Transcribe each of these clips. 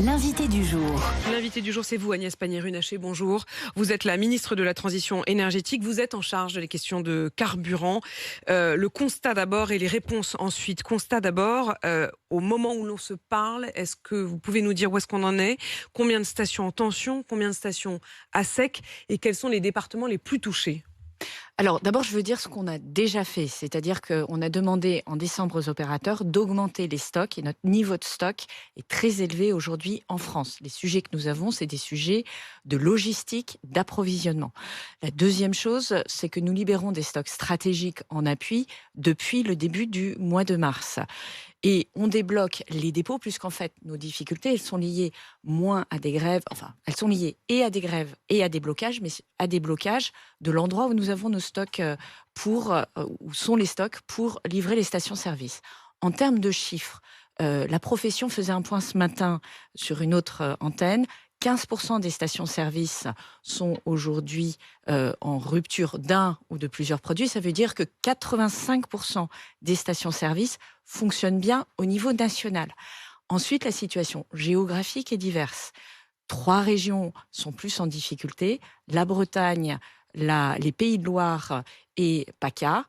L'invité du jour. L'invité du jour, c'est vous, Agnès Pannier-Runacher. Bonjour. Vous êtes la ministre de la Transition énergétique. Vous êtes en charge des questions de carburant. Le constat d'abord et les réponses ensuite. Constat d'abord, au moment où l'on se parle, est-ce que vous pouvez nous dire où est-ce qu'on en est? Combien de stations en tension? Combien de stations à sec? Et quels sont les départements les plus touchés? Alors, d'abord, je veux dire ce qu'on a déjà fait. C'est-à-dire qu'on a demandé en décembre aux opérateurs d'augmenter les stocks. Et notre niveau de stock est très élevé aujourd'hui en France. Les sujets que nous avons, c'est des sujets de logistique, d'approvisionnement. La deuxième chose, c'est que nous libérons des stocks stratégiques en appui depuis le début du mois de mars. Et on débloque les dépôts, puisqu'en fait, nos difficultés, elles sont liées moins à des grèves, enfin, elles sont liées et à des grèves et à des blocages, mais à des blocages de l'endroit où nous avons nos stocks où sont les stocks pour livrer les stations-service. En termes de chiffres, la profession faisait un point ce matin sur une autre antenne. 15% des stations-service sont aujourd'hui en rupture d'un ou de plusieurs produits. Ça veut dire que 85% des stations-service fonctionnent bien au niveau national. Ensuite, la situation géographique est diverse. 3 régions sont plus en difficulté. La Bretagne, les Pays de Loire et PACA.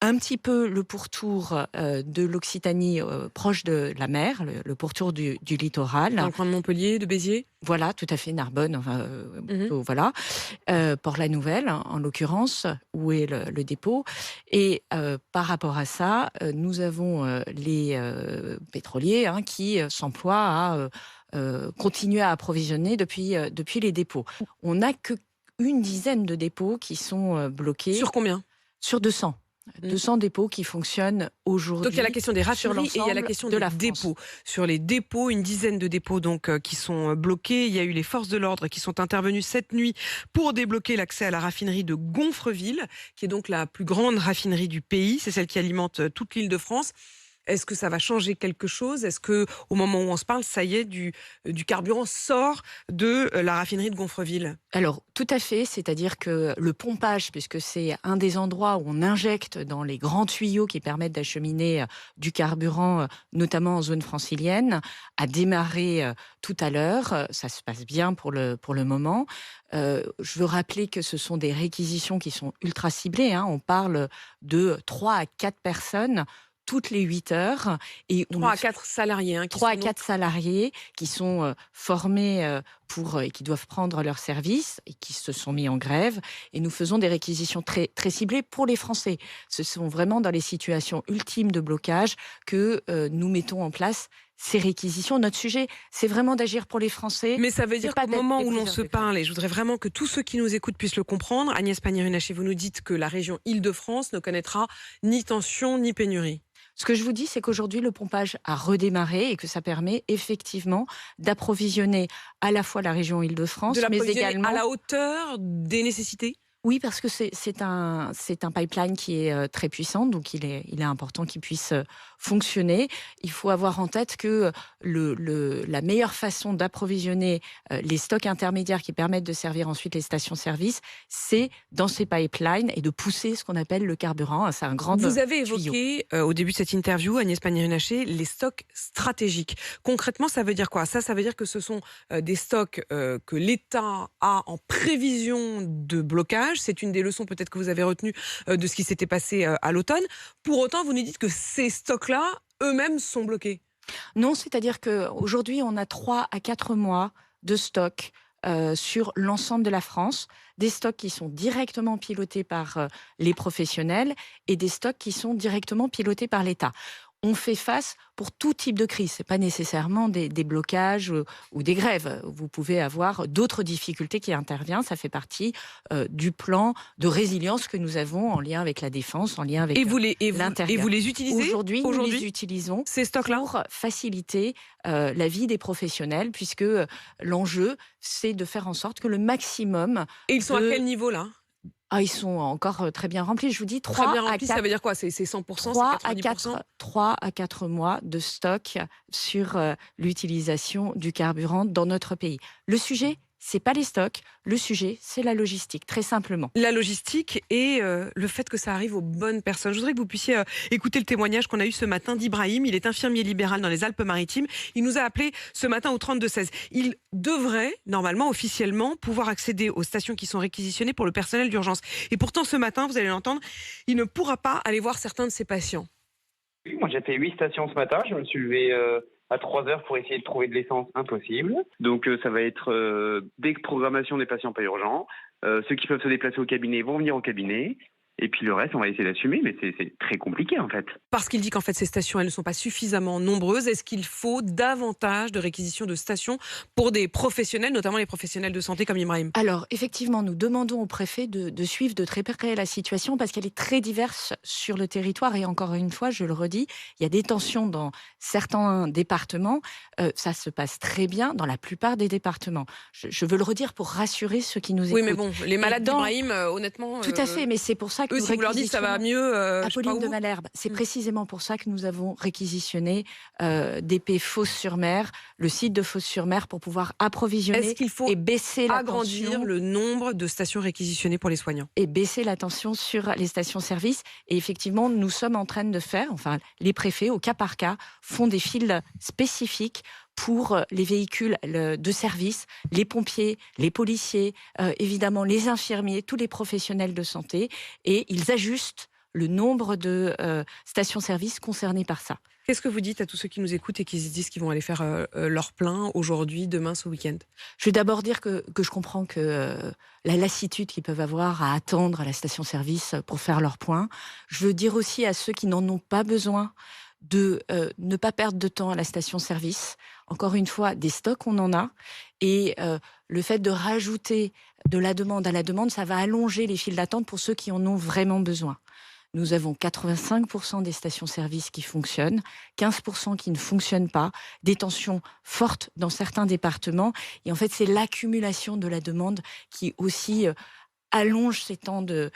Un petit peu le pourtour de l'Occitanie proche de la mer, le pourtour du littoral. Dans le coin de Montpellier, de Béziers? Voilà, tout à fait, Narbonne, enfin, voilà. Port-la-Nouvelle, en l'occurrence, où est le dépôt. Et par rapport à ça, nous avons les pétroliers qui s'emploient à continuer à approvisionner depuis les dépôts. On n'a qu'une dizaine de dépôts qui sont bloqués. Sur combien? Sur 200. 200 dépôts qui fonctionnent aujourd'hui. Donc il y a la question des raffineries et il y a la question des dépôts. Sur les dépôts, une dizaine de dépôts donc qui sont bloqués. Il y a eu les forces de l'ordre qui sont intervenues cette nuit pour débloquer l'accès à la raffinerie de Gonfreville, qui est donc la plus grande raffinerie du pays. C'est celle qui alimente toute l'Île-de-France. Est-ce que ça va changer quelque chose? Est-ce que, au moment où on se parle, ça y est, du carburant sort de la raffinerie de Gonfreville? Alors, tout à fait. C'est-à-dire que le pompage, puisque c'est un des endroits où on injecte dans les grands tuyaux qui permettent d'acheminer du carburant, notamment en zone francilienne, a démarré tout à l'heure. Ça se passe bien pour le moment. Je veux rappeler que ce sont des réquisitions qui sont ultra ciblées. On parle de 3 à 4 personnes toutes les 8 heures. Et 3 à 4 salariés. 3 à 4 salariés qui sont formés et qui doivent prendre leur service et qui se sont mis en grève. Et nous faisons des réquisitions très, très ciblées pour les Français. Ce sont vraiment dans les situations ultimes de blocage que nous mettons en place ces réquisitions. Notre sujet, c'est vraiment d'agir pour les Français. Mais ça veut dire qu'au moment où l'on se parle, et je voudrais vraiment que tous ceux qui nous écoutent puissent le comprendre, Agnès Pannier-Runacher, vous nous dites que la région Île-de-France ne connaîtra ni tension ni pénurie. Ce que je vous dis, c'est qu'aujourd'hui, le pompage a redémarré et que ça permet effectivement d'approvisionner à la fois la région Île-de-France, mais également à la hauteur des nécessités. Oui, parce que c'est un pipeline qui est très puissant, donc il est important qu'il puisse fonctionner. Il faut avoir en tête que la meilleure façon d'approvisionner les stocks intermédiaires qui permettent de servir ensuite les stations-service, c'est dans ces pipelines et de pousser ce qu'on appelle le carburant. C'est un grand tuyau. Vous avez évoqué au début de cette interview, Agnès Pannier-Runacher, les stocks stratégiques. Concrètement, ça veut dire quoi? Ça veut dire que ce sont des stocks que l'État a en prévision de blocage. C'est une des leçons peut-être que vous avez retenues de ce qui s'était passé à l'automne. Pour autant, vous nous dites que ces stocks-là, eux-mêmes, sont bloqués. Non, c'est-à-dire qu'aujourd'hui, on a 3 à 4 mois de stock sur l'ensemble de la France, des stocks qui sont directement pilotés par les professionnels et des stocks qui sont directement pilotés par l'État. On fait face pour tout type de crise. Ce n'est pas nécessairement des blocages ou des grèves. Vous pouvez avoir d'autres difficultés qui interviennent. Ça fait partie du plan de résilience que nous avons en lien avec la défense, en lien avec l'intérieur. Et vous les utilisez Aujourd'hui, nous les utilisons ces stocks-là pour faciliter la vie des professionnels, puisque l'enjeu, c'est de faire en sorte que le maximum... Et ils sont à quel niveau, là ? Ils sont encore très bien remplis. Je vous dis 3 à 4... Ça veut dire quoi? C'est 100%, 3 à 4 mois de stock sur l'utilisation du carburant dans notre pays. Le sujet, c'est pas les stocks. Le sujet, c'est la logistique, très simplement. La logistique et le fait que ça arrive aux bonnes personnes. Je voudrais que vous puissiez écouter le témoignage qu'on a eu ce matin d'Ibrahim. Il est infirmier libéral dans les Alpes-Maritimes. Il nous a appelé ce matin au 32-16. Il devrait, normalement, officiellement, pouvoir accéder aux stations qui sont réquisitionnées pour le personnel d'urgence. Et pourtant, ce matin, vous allez l'entendre, il ne pourra pas aller voir certains de ses patients. Oui, moi j'ai fait 8 stations ce matin. Je me suis levé à 3 heures pour essayer de trouver de l'essence, impossible. Donc ça va être déprogrammation des patients pas urgents. Ceux qui peuvent se déplacer au cabinet vont venir au cabinet. Et puis le reste, on va essayer d'assumer, mais c'est très compliqué en fait. Parce qu'il dit qu'en fait ces stations, elles ne sont pas suffisamment nombreuses. Est-ce qu'il faut davantage de réquisitions de stations pour des professionnels, notamment les professionnels de santé comme Ibrahim? Alors, effectivement, nous demandons au préfet de suivre de très près la situation parce qu'elle est très diverse sur le territoire. Et encore une fois, je le redis, il y a des tensions dans certains départements. Ça se passe très bien dans la plupart des départements. Je veux le redire pour rassurer ceux qui nous écoutent. Oui, mais bon, les malades d'Ibrahim, honnêtement... Tout à fait, mais c'est pour ça que eux, si vous leur dites ça va mieux... Apolline de Malherbe, c'est précisément pour ça que nous avons réquisitionné d'épée Fos-sur-Mer, le site de Fos-sur-Mer, pour pouvoir approvisionner. Est-ce qu'il faut et baisser agrandir le nombre de stations réquisitionnées pour les soignants? Et baisser la tension sur les stations-service. Et effectivement, nous sommes en train de faire, enfin, les préfets, au cas par cas, font des files spécifiques pour les véhicules de service, les pompiers, les policiers, évidemment les infirmiers, tous les professionnels de santé, et ils ajustent le nombre de stations-service concernées par ça. Qu'est-ce que vous dites à tous ceux qui nous écoutent et qui se disent qu'ils vont aller faire leur plein aujourd'hui, demain, ce week-end? Je vais d'abord dire que je comprends que la lassitude qu'ils peuvent avoir à attendre à la station-service pour faire leur point. Je veux dire aussi à ceux qui n'en ont pas besoin de ne pas perdre de temps à la station-service. Encore une fois, des stocks, on en a. Et le fait de rajouter de la demande à la demande, ça va allonger les files d'attente pour ceux qui en ont vraiment besoin. Nous avons 85% des stations-service qui fonctionnent, 15% qui ne fonctionnent pas, des tensions fortes dans certains départements. Et en fait, c'est l'accumulation de la demande qui aussi allonge ces temps de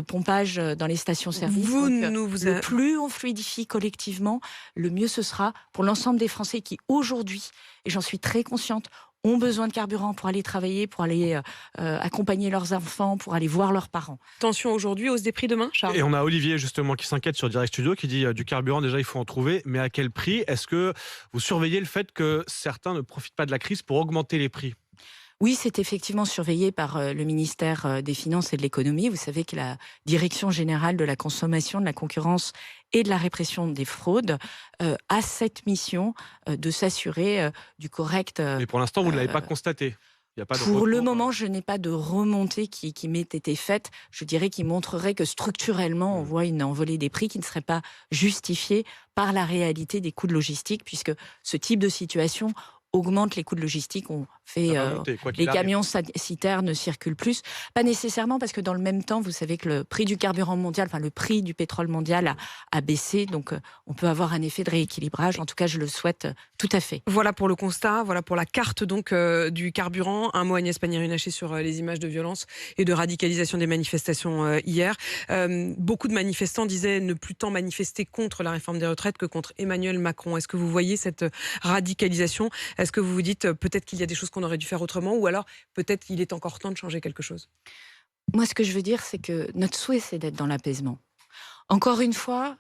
pompage dans les stations-service. Le plus on fluidifie collectivement, le mieux ce sera pour l'ensemble des Français qui aujourd'hui, et j'en suis très consciente, ont besoin de carburant pour aller travailler, pour aller accompagner leurs enfants, pour aller voir leurs parents. Tension aujourd'hui, hausse des prix demain, Charles? Et on a Olivier justement qui s'inquiète sur Direct Studio, qui dit du carburant déjà il faut en trouver, mais à quel prix? Est-ce que vous surveillez le fait que certains ne profitent pas de la crise pour augmenter les prix? Oui, c'est effectivement surveillé par le ministère des Finances et de l'Économie. Vous savez que la Direction générale de la consommation, de la concurrence et de la répression des fraudes a cette mission de s'assurer du correct... Mais pour l'instant, vous ne l'avez pas constaté. Il y a pas de Pour le moment, je n'ai pas de remontée qui m'ait été faite. Je dirais qui montrerait que structurellement, on voit une envolée des prix qui ne serait pas justifiée par la réalité des coûts de logistique, puisque ce type de situation augmente les coûts de logistique. On fait les camions citernes ne circulent plus. Pas nécessairement parce que dans le même temps, vous savez que le prix du carburant mondial, enfin le prix du pétrole mondial a baissé. Donc on peut avoir un effet de rééquilibrage. En tout cas, je le souhaite tout à fait. Voilà pour le constat, voilà pour la carte donc du carburant. Un mot, Agnès Pannier-Runacher, sur les images de violence et de radicalisation des manifestations hier. Beaucoup de manifestants disaient ne plus tant manifester contre la réforme des retraites que contre Emmanuel Macron. Est-ce que vous voyez cette radicalisation? Est-ce que vous vous dites peut-être qu'il y a des choses qu'on aurait dû faire autrement, ou alors peut-être qu'il est encore temps de changer quelque chose? Moi, ce que je veux dire, c'est que notre souhait, c'est d'être dans l'apaisement. Encore une fois,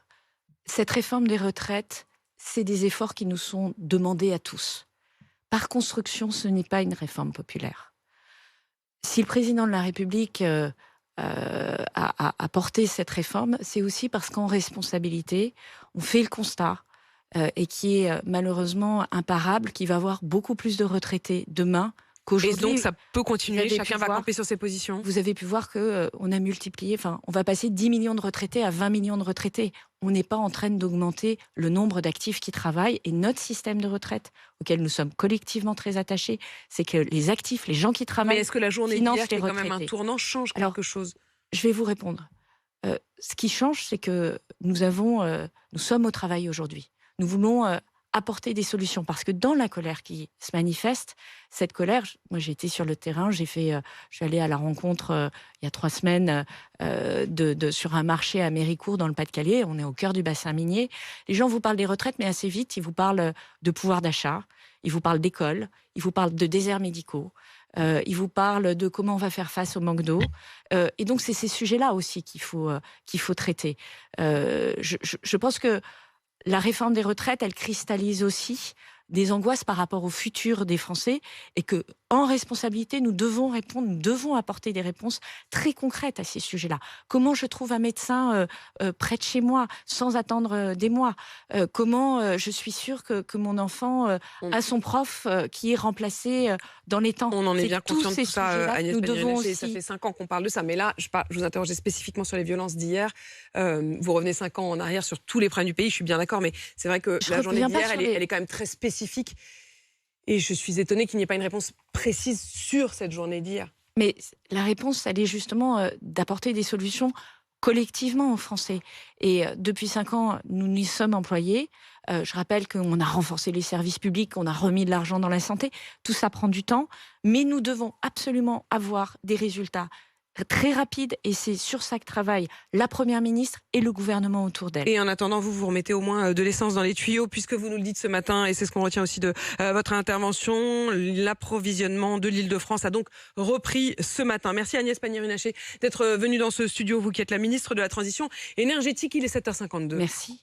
cette réforme des retraites, c'est des efforts qui nous sont demandés à tous. Par construction, ce n'est pas une réforme populaire. Si le président de la République a porté cette réforme, c'est aussi parce qu'en responsabilité, on fait le constat et qui est malheureusement imparable, qui va avoir beaucoup plus de retraités demain qu'aujourd'hui. Et donc ça peut continuer, chacun va camper sur ses positions. Vous avez pu voir qu'on a multiplié, on va passer 10 millions de retraités à 20 millions de retraités. On n'est pas en train d'augmenter le nombre d'actifs qui travaillent, et notre système de retraite, auquel nous sommes collectivement très attachés, c'est que les actifs, les gens qui travaillent, mais est-ce que la journée d'hier, qui est quand même un tournant, change quelque chose? Je vais vous répondre. Ce qui change, c'est que nous sommes au travail aujourd'hui. Nous voulons apporter des solutions, parce que dans la colère qui se manifeste, cette colère, moi j'ai été sur le terrain, je suis allée à la rencontre il y a 3 semaines sur un marché à Méricourt dans le Pas-de-Calais. On est au cœur du bassin minier. Les gens vous parlent des retraites, mais assez vite ils vous parlent de pouvoir d'achat, il vous parle d'école, il vous parle de déserts médicaux, il vous parle de comment on va faire face au manque d'eau. Et donc, c'est ces sujets-là aussi qu'il faut traiter. Je pense que la réforme des retraites, elle cristallise aussi des angoisses par rapport au futur des Français et que, en responsabilité, nous devons répondre, nous devons apporter des réponses très concrètes à ces sujets-là. Comment je trouve un médecin près de chez moi sans attendre des mois? Comment je suis sûre que mon enfant a son prof qui est remplacé dans les temps? On en est bien conscient de tout ça, Agnès Pannier-Runacher. aussi... Ça fait 5 ans qu'on parle de ça, mais là, je vous interrogeais spécifiquement sur les violences d'hier. Vous revenez 5 ans en arrière sur tous les problèmes du pays, je suis bien d'accord, mais c'est vrai que la journée d'hier, elle est quand même très spécifique. Et je suis étonnée qu'il n'y ait pas une réponse précise sur cette journée d'hier. Mais la réponse, elle est justement d'apporter des solutions collectivement aux Français. Et depuis 5 ans, nous n'y sommes employés. Je rappelle qu'on a renforcé les services publics, on a remis de l'argent dans la santé. Tout ça prend du temps, mais nous devons absolument avoir des résultats très rapide, et c'est sur ça que travaille la Première ministre et le gouvernement autour d'elle. Et en attendant, vous remettez au moins de l'essence dans les tuyaux, puisque vous nous le dites ce matin, et c'est ce qu'on retient aussi de votre intervention, l'approvisionnement de l'Île-de-France a donc repris ce matin. Merci Agnès Pannier-Runacher d'être venue dans ce studio, vous qui êtes la ministre de la Transition énergétique. Il est 7h52. Merci.